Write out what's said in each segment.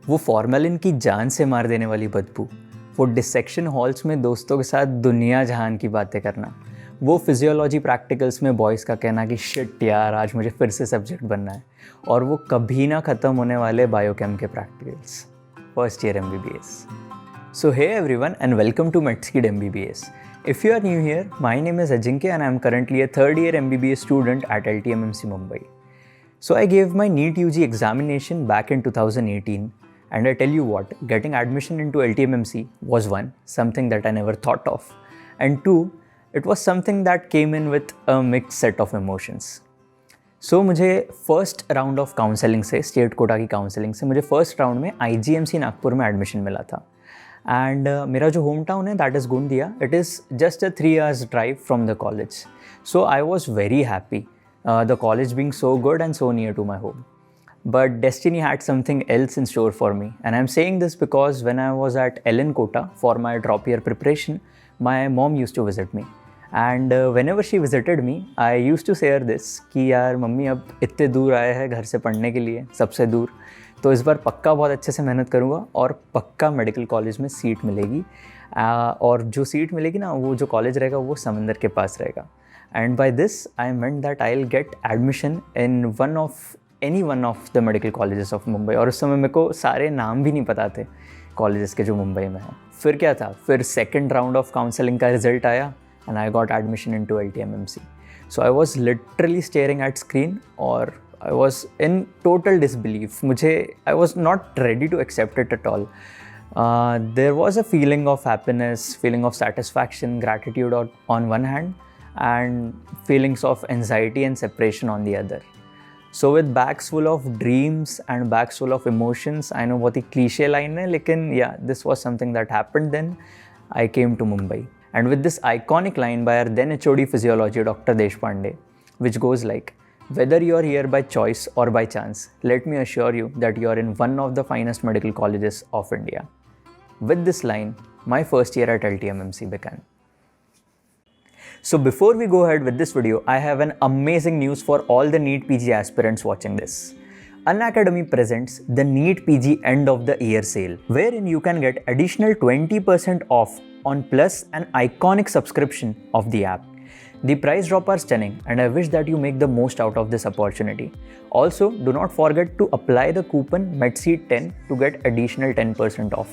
वो फॉर्मेलिन की जान से मार देने वाली बदबू, वो डिसेक्शन हॉल्स में दोस्तों के साथ दुनिया जहान की बातें करना, वो फिजियोलॉजी प्रैक्टिकल्स में बॉयज़ का कहना कि शिट यार आज मुझे फिर से सब्जेक्ट बनना है, और वो कभी ना ख़त्म होने वाले बायोकेम के practicals. First year MBBS. So hey everyone and welcome to MedSeed MBBS. If you are new here, my name is Ajinkya and I am currently a third year MBBS student at Ltmmc Mumbai. So I gave my NEET PG examination back in 2018, and I tell you what, getting admission into Ltmmc was one, something that I never thought of, and two, it was something that came in with a mixed set of emotions. So मुझे first round of counselling से, state quota की counselling से मुझे first round में IGMC Nagpur में admission मिला था. And मेरा जो होम टाउन है that is Gondia. It is just a 3 hours drive from the college. So I was very happy, the college being so good and so near to my home. But destiny had something else in store for me, and I'm saying this because when I was at LN Kota for my drop year preparation, my mom used to visit me. And whenever she visited me, I used to say her this कि यार mummy अब इतने दूर आए हैं घर से पढ़ने के लिए, सबसे दूर, तो इस बार पक्का बहुत अच्छे से मेहनत करूँगा और पक्का मेडिकल कॉलेज में सीट मिलेगी. और जो सीट मिलेगी ना, वो जो कॉलेज रहेगा वो समंदर के पास रहेगा. And by this I meant that I will get admission in any one of the medical colleges of Mumbai. और उस समय मेरे को सारे नाम भी नहीं पता थे कॉलेजेस के जो मुंबई में हैं. फिर क्या था, फिर सेकेंड राउंड ऑफ काउंसलिंग का रिजल्ट आया and I got admission into Ltmmc. So I was literally staring at screen, or I was in total disbelief. I was not ready to accept it at all. There was a feeling of happiness, feeling of satisfaction, gratitude on one hand, and feelings of anxiety and separation on the other. So with bags full of dreams and bags full of emotions, I know बहुत ही cliche line है, लेकिन yeah, this was something that happened then. I came to Mumbai. And with this iconic line by our then HOD Physiology, Dr. Deshpande, which goes like, whether you are here by choice or by chance, let me assure you that you are in one of the finest medical colleges of India. With this line, my first year at Ltmmc began. So before we go ahead with this video, I have an amazing news for all the NEET PG aspirants watching this. Unacademy presents the NEET PG end of the year sale, wherein you can get additional 20% off on Plus, an iconic subscription of the app. The price drop are stunning and I wish that you make the most out of this opportunity. Also, do not forget to apply the coupon MEDSEED10 to get additional 10% off.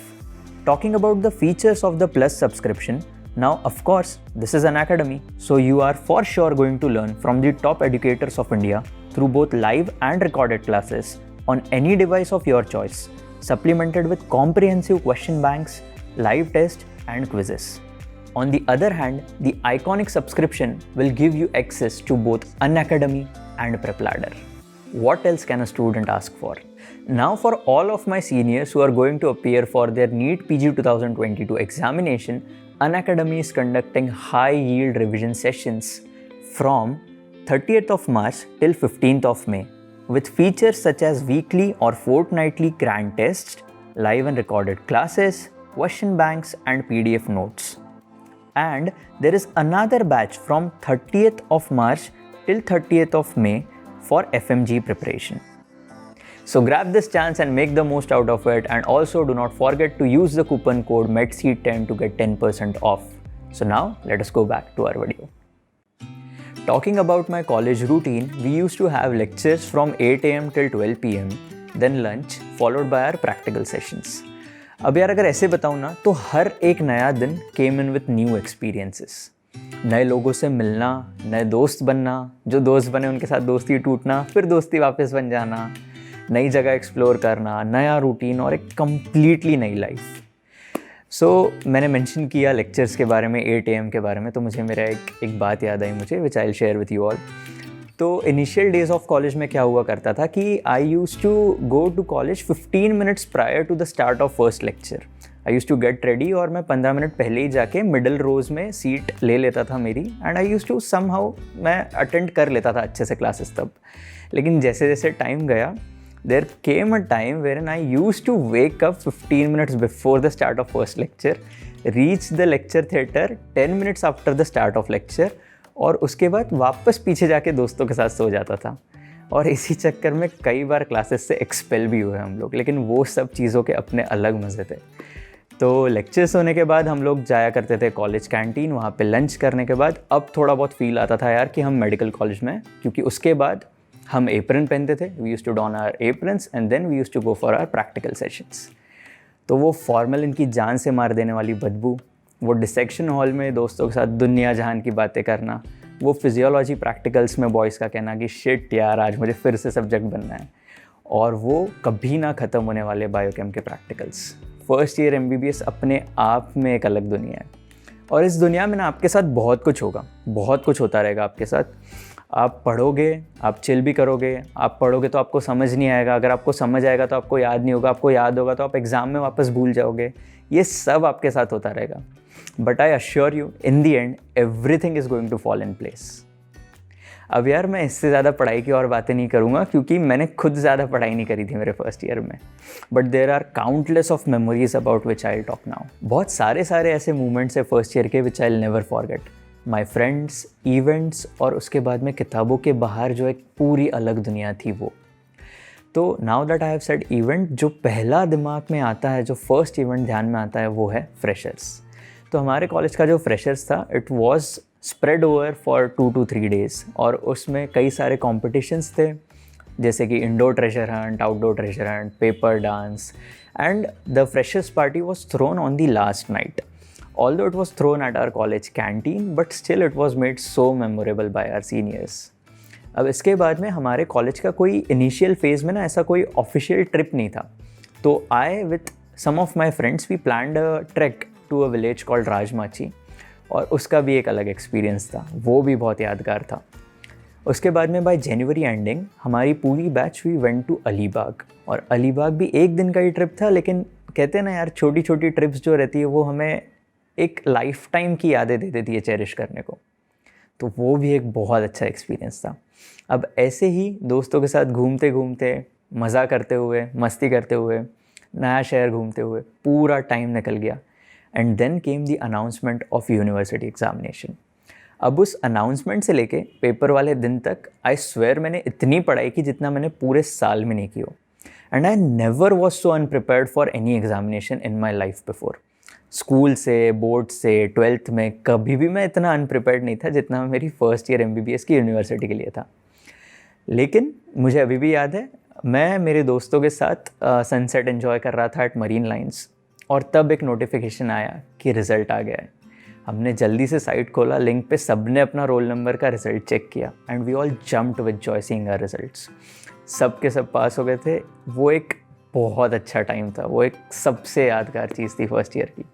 Talking about the features of the Plus subscription, now of course this is an academy, so you are for sure going to learn from the top educators of India through both live and recorded classes on any device of your choice, supplemented with comprehensive question banks, live tests and quizzes. On the other hand, the iconic subscription will give you access to both Unacademy and Prep Ladder. What else can a student ask for? Now for all of my seniors who are going to appear for their NEET PG 2022 examination, Unacademy is conducting high yield revision sessions from 30th of March till 15th of May with features such as weekly or fortnightly grand tests, live and recorded classes, question banks and PDF notes. And there is another batch from 30th of March till 30th of May for FMG preparation. So grab this chance and make the most out of it, and also do not forget to use the coupon code MEDSEED10 to get 10% off. So now let us go back to our video. Talking about my college routine, we used to have lectures from 8 AM till 12 PM, then lunch followed by our practical sessions. अब यार अगर ऐसे बताऊँ ना, तो हर एक नया दिन केम इन विथ न्यू एक्सपीरियंसेस. नए लोगों से मिलना, नए दोस्त बनना, जो दोस्त बने उनके साथ दोस्ती टूटना, फिर दोस्ती वापस बन जाना, नई जगह एक्सप्लोर करना, नया रूटीन और एक कम्प्लीटली नई लाइफ. सो मैंने मेंशन किया लेक्चर्स के बारे में, 8 AM के बारे में, तो मुझे मेरा एक बात याद आई मुझे, which I will share with you all. तो इनिशियल डेज ऑफ कॉलेज में क्या हुआ करता था कि I use to go to college 15 minutes prior to the start of first lecture. I use to get ready और मैं 15 मिनट पहले ही जाके मिडल रोज़ में सीट ले लेता था मेरी, and I use to somehow मैं अटेंड कर लेता था अच्छे से क्लासेस तब. लेकिन जैसे जैसे टाइम गया, there came a time where I use to wake up 15 minutes before the start of first lecture, reach the lecture theatre 10 minutes after the start of lecture, और उसके बाद वापस पीछे जाके दोस्तों के साथ सो जाता था. और इसी चक्कर में कई बार क्लासेस से एक्सपेल भी हुए हम लोग, लेकिन वो सब चीज़ों के अपने अलग मज़े थे। तो लेक्चर्स होने के बाद हम लोग जाया करते थे कॉलेज कैंटीन, वहाँ पे लंच करने के बाद अब थोड़ा बहुत फील आता था यार कि हम मेडिकल कॉलेज में हैं, क्योंकि उसके बाद हम एप्रन पहनते थे, we used to don our aprons and then we used to go for our practical sessions. तो वो फॉर्मल इनकी जान से मार देने वाली बदबू, वो डिसेक्शन हॉल में दोस्तों के साथ दुनिया जहान की बातें करना, वो फिजियोलॉजी प्रैक्टिकल्स में बॉयज़ का कहना कि शिट यार आज मुझे फिर से सब्जेक्ट बनना है, और वो कभी ना ख़त्म होने वाले बायोकेम के प्रैक्टिकल्स। फर्स्ट ईयर MBBS अपने आप में एक अलग दुनिया है, और इस दुनिया में ना आपके साथ बहुत कुछ होगा, बहुत कुछ होता रहेगा आपके साथ। आप पढ़ोगे, आप चिल भी करोगे, आप पढ़ोगे तो आपको समझ नहीं आएगा, अगर आपको समझ आएगा तो आपको याद नहीं होगा, आपको याद होगा तो आप एग्ज़ाम में वापस भूल जाओगे, ये सब आपके साथ होता रहेगा। But I assure you in the end everything is going to fall in place. अब यार मैं इससे ज़्यादा पढ़ाई की और बातें नहीं करूँगा, क्योंकि मैंने खुद ज़्यादा पढ़ाई नहीं करी थी मेरे फर्स्ट ईयर में, but there are countless of memories about which I talk now. बहुत सारे ऐसे मोमेंट्स है फर्स्ट ईयर के which I will never forget. My friends, events, और उसके बाद में किताबों के बाहर जो एक पूरी अलग दुनिया थी वो। तो now that I have said event, जो पहला दिमाग में आता है, जो फर्स्ट इवेंट ध्यान में आता है, वो है फ्रेशर्स। तो हमारे कॉलेज का जो फ्रेशर्स था, it was spread over for 2 to 3 days, और उसमें कई सारे कॉम्पिटिशन्स थे, जैसे कि indoor treasure Hunt, outdoor treasure Hunt, paper dance, and the freshers party was throne on the last night. Although it was thrown at our college canteen, but still it was made so memorable by our seniors. अब इसके बाद में हमारे college का कोई initial phase में ना ऐसा कोई ऑफिशियल ट्रिप नहीं था, तो I with some of my friends we planned a trek to a village called Rajmachi, और उसका भी एक अलग एक्सपीरियंस था, वो भी बहुत यादगार था। उसके बाद में बाय जनवरी एंडिंग हमारी पूरी batch we went to Alibag, और अलीबाग भी एक दिन का ही ट्रिप था, लेकिन कहते हैं ना यार छोटी छोटी ट्रिप्स जो रहती है वो हमें एक लाइफ टाइम की यादें दे देती है चेरिश करने को। तो वो भी एक बहुत अच्छा एक्सपीरियंस था। अब ऐसे ही दोस्तों के साथ घूमते घूमते, मज़ा करते हुए, मस्ती करते हुए, नया शहर घूमते हुए पूरा टाइम निकल गया, and then came the announcement of university examination. अब उस अनाउंसमेंट से लेके पेपर वाले दिन तक आई स्वेयर मैंने इतनी पढ़ाई की जितना मैंने पूरे साल में नहीं की हो, and I never was so अनप्रिपेयर्ड for any examination in my life before. School से, बोर्ड से, 12th में कभी भी मैं इतना अनप्रिपेयर्ड नहीं था जितना मेरी फर्स्ट ईयर MBBS की यूनिवर्सिटी के लिए था। लेकिन मुझे अभी भी याद है, मैं मेरे दोस्तों के साथ सनसेट एंजॉय कर रहा था एट मरीन लाइन्स, और तब एक नोटिफिकेशन आया कि रिज़ल्ट आ गया है। हमने जल्दी से साइट खोला, लिंक पे सबने अपना रोल नंबर का रिज़ल्ट चेक किया, and we all jumped with joy seeing our results. सब के सब पास हो गए थे। वो एक बहुत अच्छा टाइम था, वो एक सबसे यादगार चीज़ थी फर्स्ट ईयर की।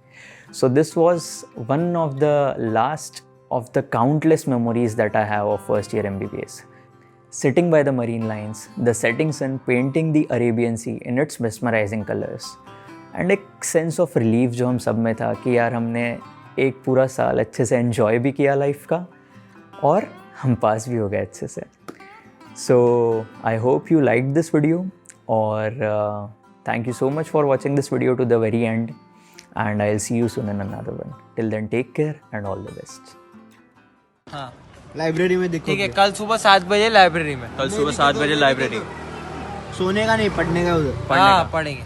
So this was one of the last of the countless memories that I have of first year MBBS. Sitting by the marine lines, the setting sun painting the Arabian Sea in its mesmerizing colors, and एक sense of relief जो हम सब में था कि यार हमने एक पूरा साल अच्छे से enjoy भी किया लाइफ का, और हम पास भी हो गए अच्छे से। So I hope you liked this video, और thank you so much for watching this video to the very end. And I'll see you soon in another one. Till then, take care and all the best. हाँ, library में देखो। ठीक है, कल सुबह 7 बजे library में। कल सुबह 7 बजे लाइब्रेरी। सोने का नहीं, पढ़ने का उधर। हाँ, पढ़ेंगे।